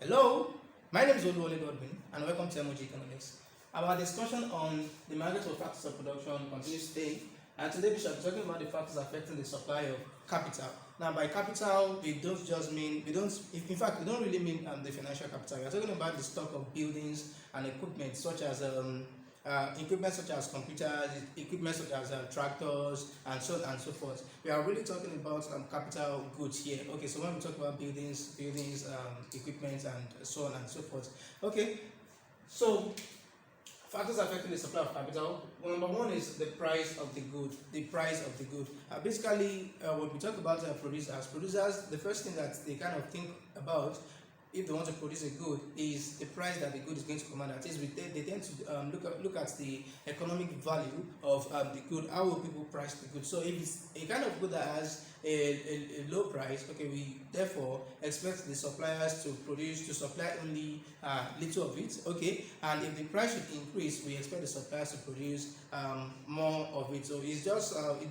Hello, my name is Oluwole Godwin and welcome to MOG Economics. Our discussion on the market for factors of production continues today, and today we shall be talking about the factors affecting the supply of capital. Now, by capital, we don't just mean, in fact, we don't really mean the financial capital. We are talking about the stock of buildings and equipment such as computers, equipment such as tractors, and so on and so forth. We are really talking about capital goods here. Okay, so when we talk about buildings, equipment, and so on and so forth. Okay, so factors affecting the supply of capital. Well, number one is the price of the good. The price of the good. Basically, when we talk about producers, the first thing that they kind of think about if they want to produce a good is the price that the good is going to command. That is, they tend to look at the economic value of the good. How will people price the good? So if it's a kind of good that has a low price, okay, we therefore expect the suppliers to supply only little of it, okay, and if the price should increase, we expect the suppliers to produce more of it. So it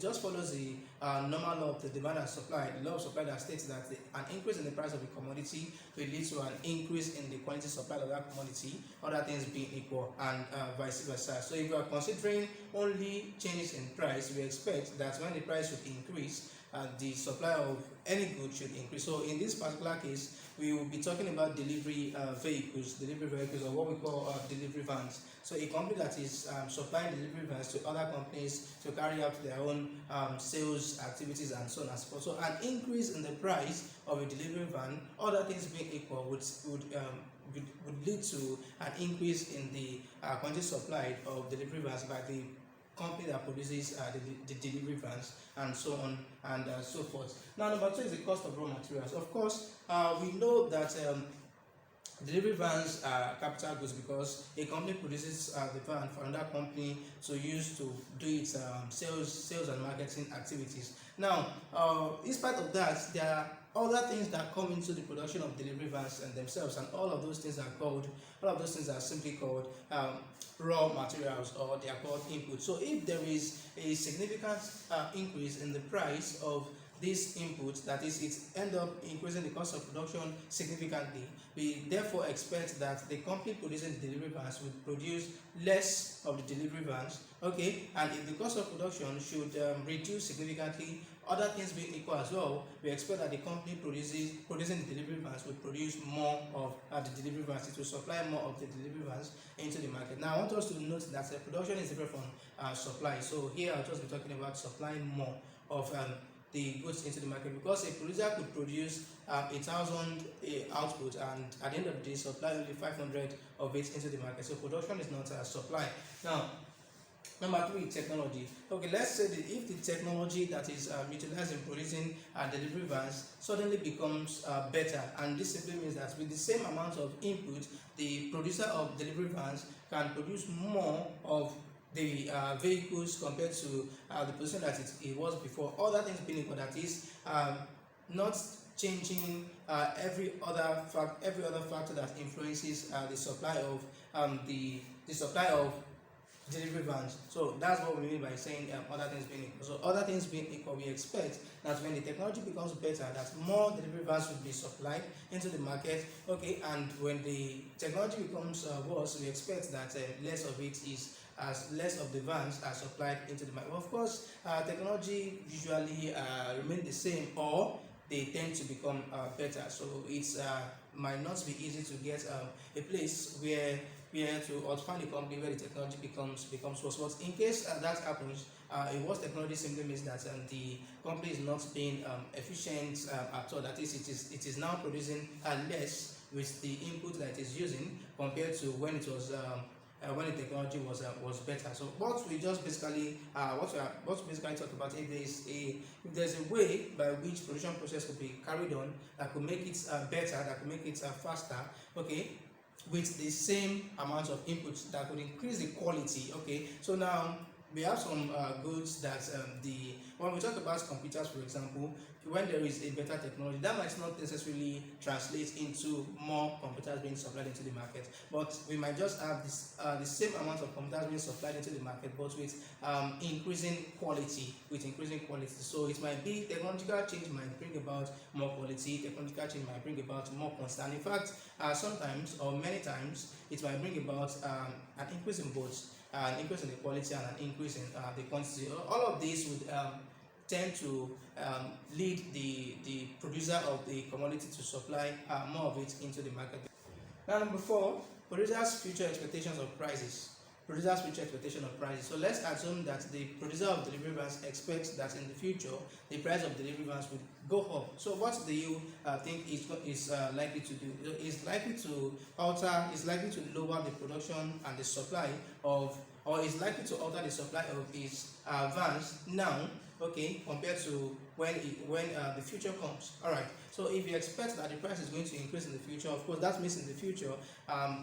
just follows the normal law of the demand and supply, the law of supply that states that an increase in the price of a commodity will lead to an increase in the quantity supplied of that commodity, other things being equal, and vice versa. So if we are considering only changes in price, we expect that when the price should increase, the supply of any good should increase. So in this particular case, we will be talking about delivery vehicles, or what we call delivery vans. So a company that is supplying delivery vans to other companies to carry out their own sales activities and so on and so forth. So an increase in the price of a delivery van, other things being equal, would lead to an increase in the quantity supplied of delivery vans by the company that produces the delivery vans, and so on and so forth. Now, number two is the cost of raw materials. Of course, we know that delivery vans are capital goods because a company produces the van for another company to use to do its sales and marketing activities. Now, in spite of that, there are other things that come into the production of delivery vans and themselves, and all of those things are simply called raw materials, or they are called input. So if there is a significant increase in the price of these inputs, that is, it end up increasing the cost of production significantly, we therefore expect that the company producing the delivery vans will produce less of the delivery vans, okay, and if the cost of production should reduce significantly, other things being equal as well, we expect that the company producing the delivery vans will produce more of the delivery vans. It will supply more of the delivery vans into the market. Now, I want us to note that production is different from supply. So here I'll just be talking about supplying more of the goods into the market, because a producer could produce 1,000 output and at the end of the day supply only 500 of it into the market. So production is not supply. Now, number three, technology. Okay, let's say that if the technology that is utilized in producing delivery vans suddenly becomes better, and this simply means that with the same amount of input, the producer of delivery vans can produce more of the vehicles compared to the position that it was before. Other things being equal, that is not changing every other factor that influences the supply of delivery vans. So that's what we mean by saying other things being equal. So other things being equal, we expect that when the technology becomes better, that more delivery vans will be supplied into the market, okay, and when the technology becomes worse, we expect that less of the vans are supplied into the market. Of course, technology usually remain the same, or they tend to become better. So it's might not be easy to get a place or to find a company where the technology becomes worse. But in case that happens, a worse technology simply means that the company is not being efficient at all. That is, it is now producing less with the input that it is using compared to when it was when the technology was better. So what we basically talk about, if there's a way by which production process could be carried on that could make it better, that could make it faster, okay, with the same amount of inputs, that could increase the quality, okay. So now we have some goods that the when we talk about computers, for example, when there is a better technology, that might not necessarily translate into more computers being supplied into the market, but we might just have this the same amount of computers being supplied into the market, but with increasing quality, so it might be technological change might bring about more quality, technological change might bring about more constant. In fact, sometimes or many times it might bring about an increase in both, an increase in the quality and an increase in the quantity. All of these would tend to lead the producer of the commodity to supply more of it into the market. Now, number four, producers' future expectations of prices. Producers' future expectation of prices. So let's assume that the producer of delivery vans expects that in the future the price of delivery vans will go up. So what do you think is likely to do? Is likely to alter, is likely to lower the production and the supply of, or is likely to alter the supply of its vans now, okay, compared to when the future comes. All right. So if you expect that the price is going to increase in the future, of course, that means in the future,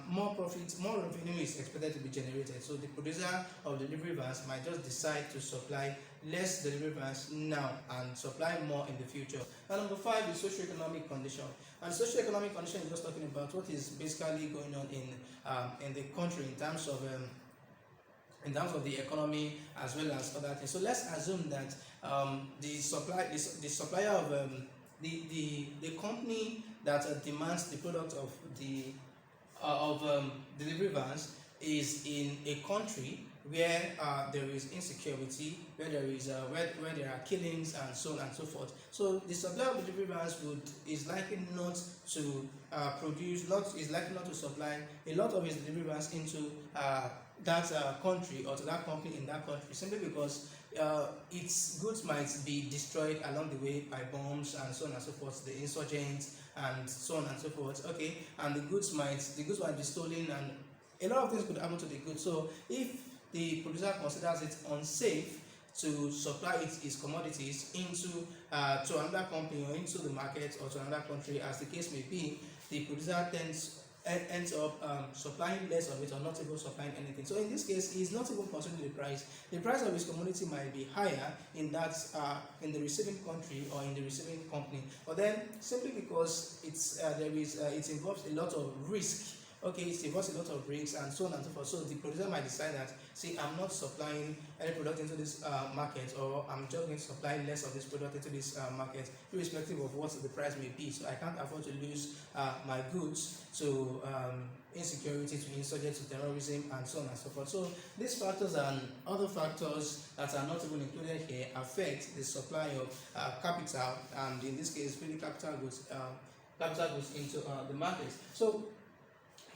more profit, more revenue is expected to be generated. So the producer of delivery vans might just decide to supply less delivery vans now and supply more in the future. Now, number five is socioeconomic condition. And socioeconomic condition is just talking about what is basically going on in the country in terms of the economy as well as other things. So let's assume that the supplier of the company that demands the product of the delivery vans is in a country where there is insecurity, where there is where there are killings and so on and so forth. So the supplier of delivery vans is likely not to is likely not to supply a lot of his delivery vans into that country or to that company in that country, simply because its goods might be destroyed along the way by bombs and so on and so forth, the insurgents and so on and so forth. Okay, and the goods might be stolen, and a lot of things could happen to the goods. So if the producer considers it unsafe to supply its commodities into to another company or into the market or to another country, as the case may be, the producer ends up supplying less of it or not even supplying anything. So in this case, he's not even considering the price. The price of his commodity might be higher in that in the receiving country or in the receiving company, but then simply because it involves a lot of risk. Okay, it involves a lot of risks and so on and so forth. So the producer might decide that, see, I'm not supplying any product into this market, or I'm just going to supply less of this product into this market, irrespective of what the price may be. So I can't afford to lose my goods to insecurity, to insurgency, to terrorism, and so on and so forth. So these factors and other factors that are not even included here affect the supply of capital, and in this case, really capital goods into the market. So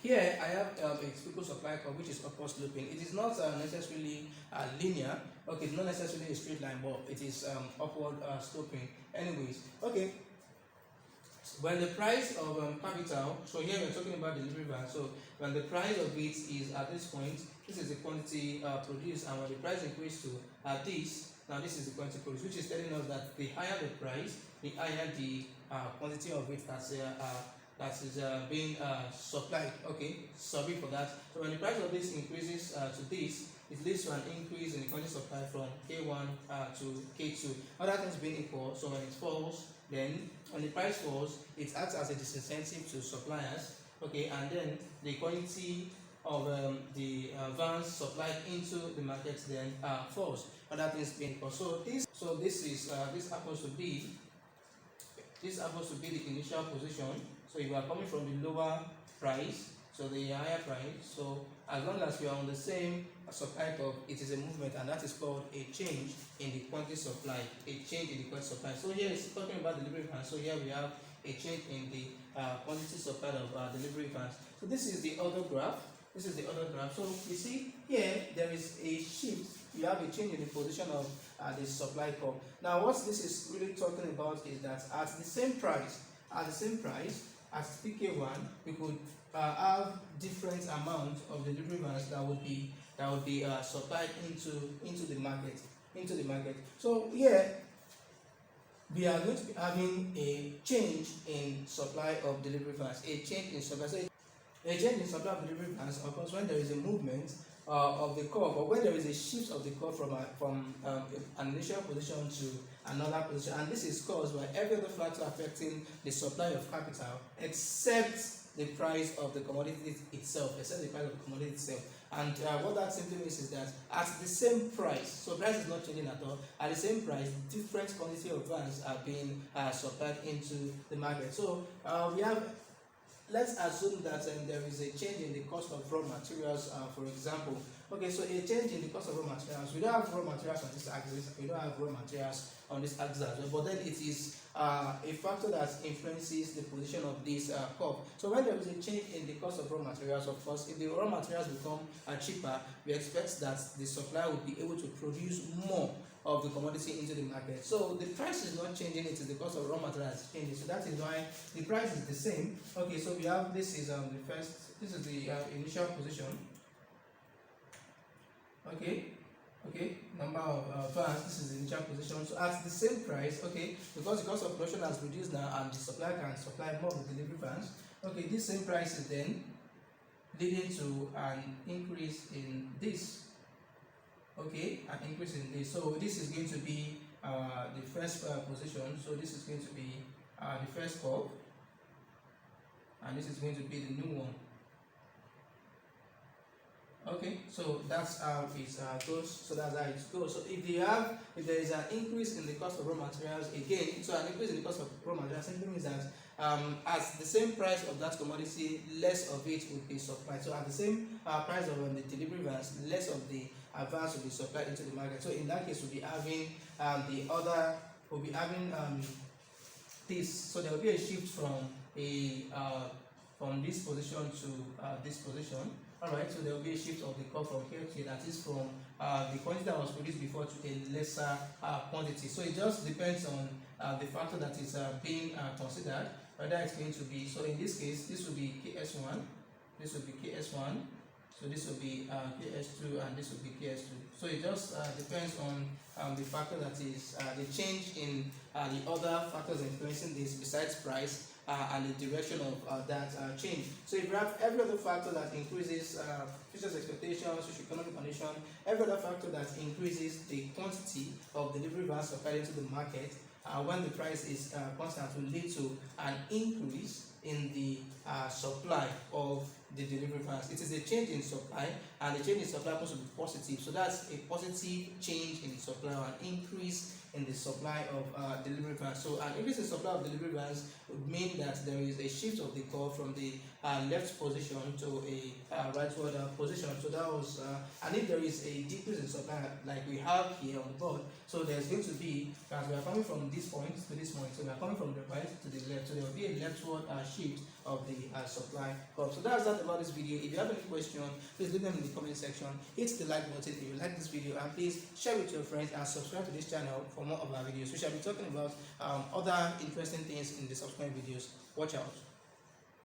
here I have a typical supply curve which is upward sloping. It is not necessarily linear. Okay, it's not necessarily a straight line, but it is upward sloping. Anyways, okay. When the price of capital, so here we're talking about delivery van. So when the price of it is at this point, this is the quantity produced, and when the price increases to this, now this is the quantity produced, which is telling us that the higher the price, the higher the quantity of it that is being supplied. Okay, sorry for that. So when the price of this increases to this, it leads to an increase in the quantity supply from K1 to K2. Other things being equal, so when it falls, then when the price falls, it acts as a disincentive to suppliers. Okay, and then the quantity of the vans supplied into the market then falls. Other things being equal. So this happens to be the initial position. So if you are coming from the lower price, so the higher price, so as long as we are on the same supply curve, it is a movement, and that is called a change in the quantity supply. A change in the quantity supply. So here it's talking about delivery vans. So here we have a change in the quantity supplied of delivery vans. So this is the other graph. So you see here there is a shift. You have a change in the position of the supply curve. Now what this is really talking about is that at the same price as PK1, we could have different amount of delivery vans that would be supplied into the market. So here we are going to be having a change in supply of delivery vans, a change in supply. So A change in supply of delivery vans occurs when there is a movement of the curve, or when there is a shift of the curve from an initial position to another position, and this is caused by every other factor affecting the supply of capital except the price of the commodity itself, And what that simply means is that at the same price, so price is not changing at all, at the same price, different quantity of vans are being supplied into the market. So we have, let's assume that there is a change in the cost of raw materials, for example. Okay, so a change in the cost of raw materials. We don't have raw materials on this axis. We don't have raw materials on this axis as well. But then it is a factor that influences the position of this curve. So when there is a change in the cost of raw materials, of course, if the raw materials become cheaper, we expect that the supplier will be able to produce more of the commodity into the market. So the price is not changing, it is the cost of raw materials changing. So that is why the price is the same. Okay, so we have, this is the initial position. Okay, number of vans, this is the initial position. So at the same price, okay, because the cost of production has reduced now and the supplier can supply more of the delivery vans, okay, this same price is then leading to an increase in this. Okay, an increase in this. So this is going to be the first position. So this is going to be the first curve, and this is going to be the new one. Okay, so that's how it goes. So that's how it goes. So if there is an increase in the cost of raw materials again, so an increase in the cost of raw materials simply means that at the same price of that commodity, less of it will be supplied. So at the same price of the delivery vans, less of the advance will be supplied into the market. So in that case, we'll be having this. So there will be a shift from this position to this position. Alright, so there will be a shift of the curve from here to here, that is from the quantity that was produced before to a lesser quantity. So it just depends on the factor that is being considered, whether it's going to be, so in this case, this will be KS1, this will be KS1, so this will be KS2, and this will be KS2. So it just depends on the factor that is the change in the other factors influencing this besides price, and the direction of that change. So if you have every other factor that increases futures expectations, socio-economic condition, every other factor that increases the quantity of delivery vans supplied into the market, when the price is constant, will lead to an increase in the supply of the delivery vans. It is a change in supply, and the change in supply happens to be positive. So that's a positive change in supply, or an increase in the supply of delivery vans. So an increase in supply of delivery vans would mean that there is a shift of the curve from the left position to a rightward position. So that was, and if there is a decrease in supply like we have here on the board, so there's going to be, as we are coming from this point to this point, so we are coming from the right to the left, so there will be a leftward shift of the supply curve. So that's that about this video. If you have any question, please leave them in the comment section. Hit the like button if you like this video, and please share with your friends and subscribe to this channel for more of our videos. We shall be talking about other interesting things in the subsequent videos. Watch out.